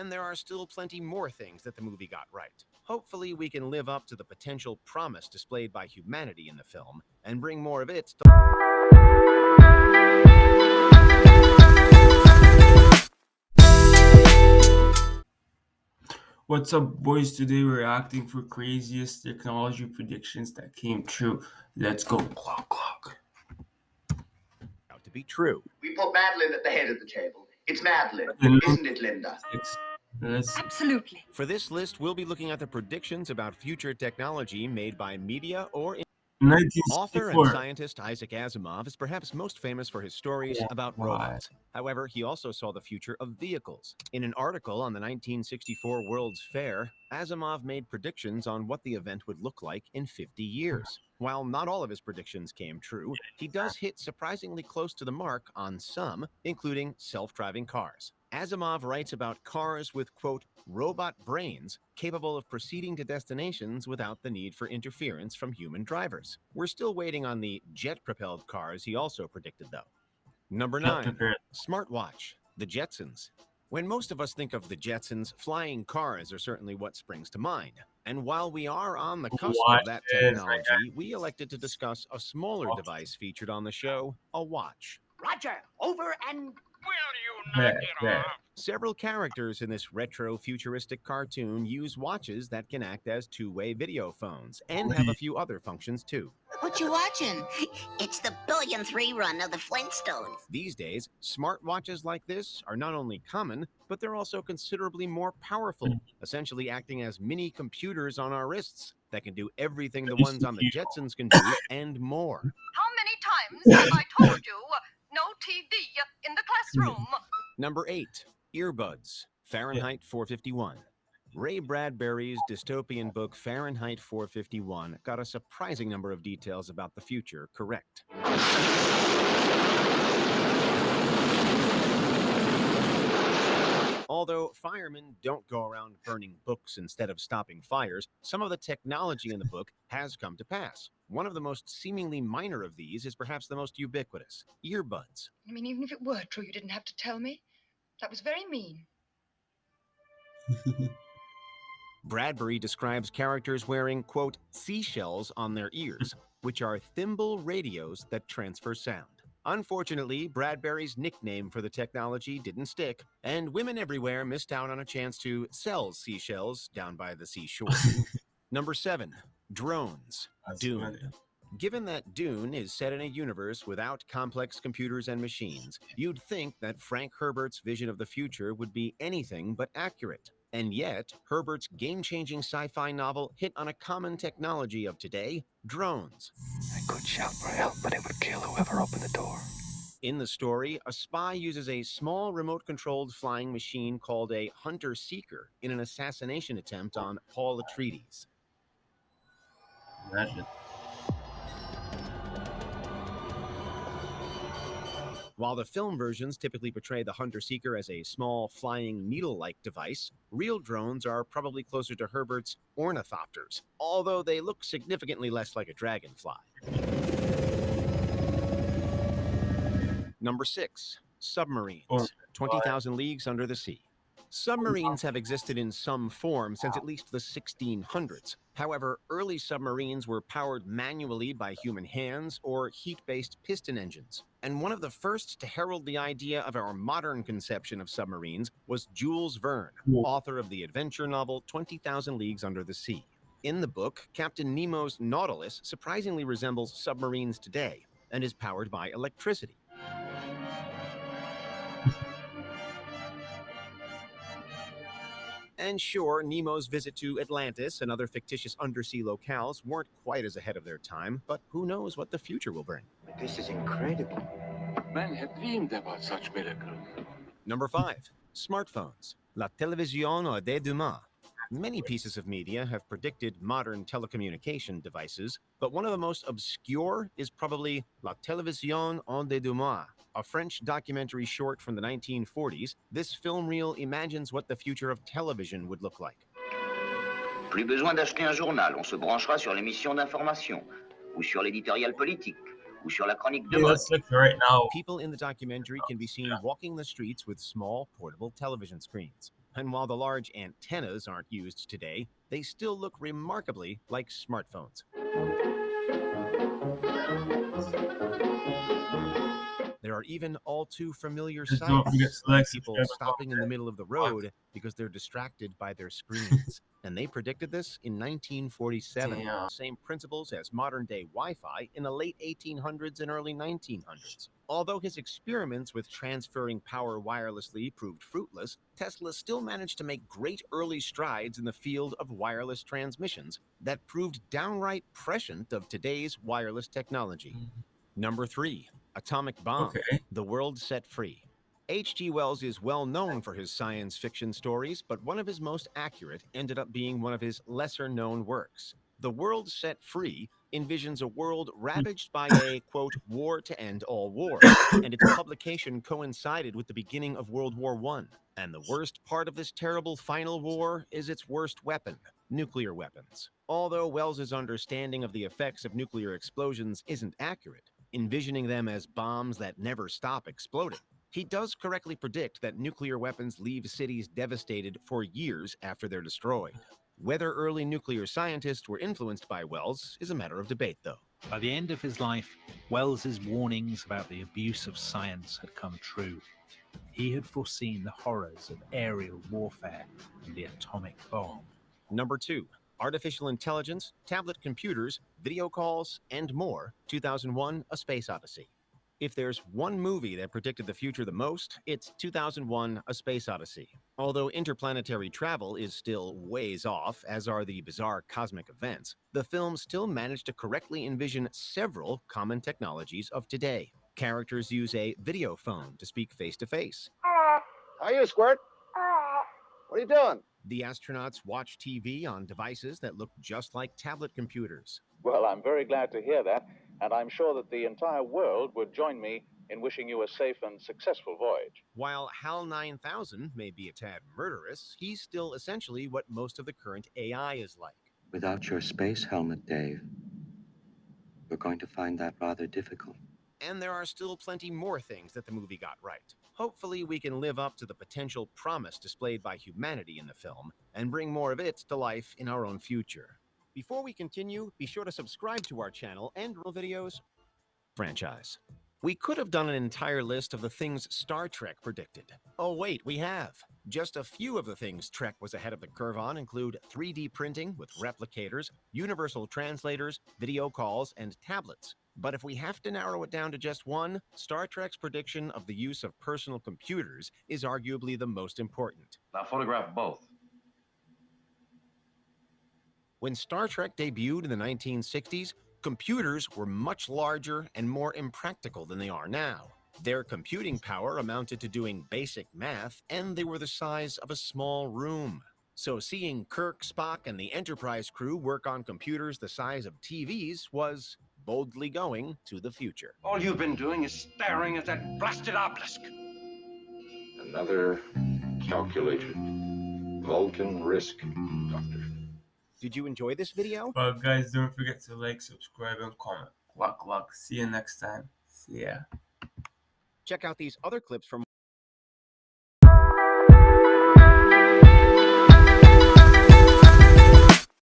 And there are still plenty more things that the movie got right. Hopefully, we can live up to the potential promise displayed by humanity in the film and bring more of it to. What's up, boys? Today we're acting for craziest technology predictions that came true. Let's go. Clock, clock. Out to be true. We put Madeline at the head of the table. It's Madeline, isn't it, Linda? Absolutely. For this list, we'll be looking at the predictions about future technology made by media or author and 1964. scientist Isaac Asimov is perhaps most famous for his stories about robots. However, he also saw the future of vehicles. In an article on the 1964 World's Fair, Asimov made predictions on what the event would look like in 50 years. While not all of his predictions came true, he does hit surprisingly close to the mark on some, including self-driving cars. Asimov writes about cars with, quote, robot brains capable of proceeding to destinations without the need for interference from human drivers. We're still waiting on the jet-propelled cars he also predicted, though. Number 9, Smartwatch The Jetsons. When most of us think of the Jetsons, flying cars are certainly what springs to mind. And while we are on the cusp of that technology, we elected to discuss a smaller device featured on the show, a watch. Roger, over and... Will you knock it off? Several characters in this retro-futuristic cartoon use watches that can act as two-way video phones and have a few other functions too. What you watching? It's the billionth rerun of the Flintstones. These days, smartwatches like this are not only common, but they're also considerably more powerful, essentially acting as mini computers on our wrists that can do everything the ones on the Jetsons can do and more. How many times have I told you no TV in the classroom? Number 8, Earbuds, Fahrenheit 451. Ray Bradbury's dystopian book Fahrenheit 451 got a surprising number of details about the future correct. Although firemen don't go around burning books instead of stopping fires, some of the technology in the book has come to pass. One of the most seemingly minor of these is perhaps the most ubiquitous, earbuds. I mean, even if it were true, you didn't have to tell me. That was very mean. Bradbury describes characters wearing, quote, seashells on their ears, which are thimble radios that transfer sound. Unfortunately, Bradbury's nickname for the technology didn't stick, and women everywhere missed out on a chance to sell seashells down by the seashore. Number 7, drones, Dune. Given that Dune is set in a universe without complex computers and machines, you'd think that Frank Herbert's vision of the future would be anything but accurate. And yet, Herbert's game-changing sci-fi novel hit on a common technology of today, drones. I could shout for help, but it would kill whoever opened the door. In the story, a spy uses a small remote-controlled flying machine called a hunter-seeker in an assassination attempt on Paul Atreides. Imagine. While the film versions typically portray the hunter-seeker as a small, flying, needle-like device, real drones are probably closer to Herbert's ornithopters, although they look significantly less like a dragonfly. Number 6, submarines, 20,000 Leagues Under the Sea. Submarines have existed in some form since at least the 1600s. However, early submarines were powered manually by human hands or heat-based piston engines. And one of the first to herald the idea of our modern conception of submarines was Jules Verne, author of the adventure novel 20,000 Leagues Under the Sea. In the book, Captain Nemo's Nautilus surprisingly resembles submarines today and is powered by electricity. And sure, Nemo's visit to Atlantis and other fictitious undersea locales weren't quite as ahead of their time, but who knows what the future will bring. This is incredible. Man had dreamed about such miracles. Number 5, smartphones, la télévision hors des demain. Many pieces of media have predicted modern telecommunication devices, but one of the most obscure is probably La Télévision en des demain, a French documentary short from the 1940s. This film reel imagines what the future of television would look like. Plus besoin d'acheter un journal, on se branchera sur l'émission d'information, ou sur l'éditorial politique, ou sur la chronique de mode. Let's look right now. People in the documentary can be seen walking the streets with small portable television screens. And while the large antennas aren't used today, they still look remarkably like smartphones. There are even all too familiar Just don't forget sights, to like, like people subscribe, and stopping in the comment. middle of the road because they're distracted by their screens. And they predicted this in 1947. Damn. Same principles as modern-day Wi-Fi in the late 1800s and early 1900s. Although his experiments with transferring power wirelessly proved fruitless, Tesla still managed to make great early strides in the field of wireless transmissions that proved downright prescient of today's wireless technology. Number 3. Atomic Bomb, Okay. The World Set Free. H.G. Wells is well known for his science fiction stories, but one of his most accurate ended up being one of his lesser-known works. The World Set Free envisions a world ravaged by a, quote, war to end all wars, and its publication coincided with the beginning of World War I. And the worst part of this terrible final war is its worst weapon, nuclear weapons. Although Wells's understanding of the effects of nuclear explosions isn't accurate, envisioning them as bombs that never stop exploding, he does correctly predict that nuclear weapons leave cities devastated for years after they're destroyed. Whether early nuclear scientists were influenced by Wells is a matter of debate, though. By the end of his life, Wells's warnings about the abuse of science had come true. He had foreseen the horrors of aerial warfare and the atomic bomb. Number 2. Artificial Intelligence, Tablet Computers, Video Calls, and More, 2001: A Space Odyssey. If there's one movie that predicted the future the most, it's 2001: A Space Odyssey. Although interplanetary travel is still ways off, as are the bizarre cosmic events, the film still managed to correctly envision several common technologies of today. Characters use a video phone to speak face-to-face. How are you, Squirt? What are you doing? The astronauts watch TV on devices that look just like tablet computers. Well, I'm very glad to hear that, and I'm sure that the entire world would join me in wishing you a safe and successful voyage. While HAL 9000 may be a tad murderous, he's still essentially what most of the current AI is like. Without your space helmet, Dave, we're going to find that rather difficult. And there are still plenty more things that the movie got right. Hopefully we can live up to the potential promise displayed by humanity in the film and bring more of it to life in our own future. Before we continue, be sure to subscribe to our channel and videos franchise. We could have done an entire list of the things Star Trek predicted. Oh wait, we have. Just a few of the things Trek was ahead of the curve on include 3D printing with replicators, universal translators, video calls, and tablets. But if we have to narrow it down to just one, Star Trek's prediction of the use of personal computers is arguably the most important. Now photograph both. When Star Trek debuted in the 1960s, computers were much larger and more impractical than they are now. Their computing power amounted to doing basic math, and they were the size of a small room. So seeing Kirk, Spock, and the Enterprise crew work on computers the size of TVs was boldly going to the future. All you've been doing is staring at that blasted obelisk. Another calculated Vulcan risk, Doctor. Did you enjoy this video? Well, guys, don't forget to like, subscribe, and comment. Luck. See you next time. See ya. Check out these other clips from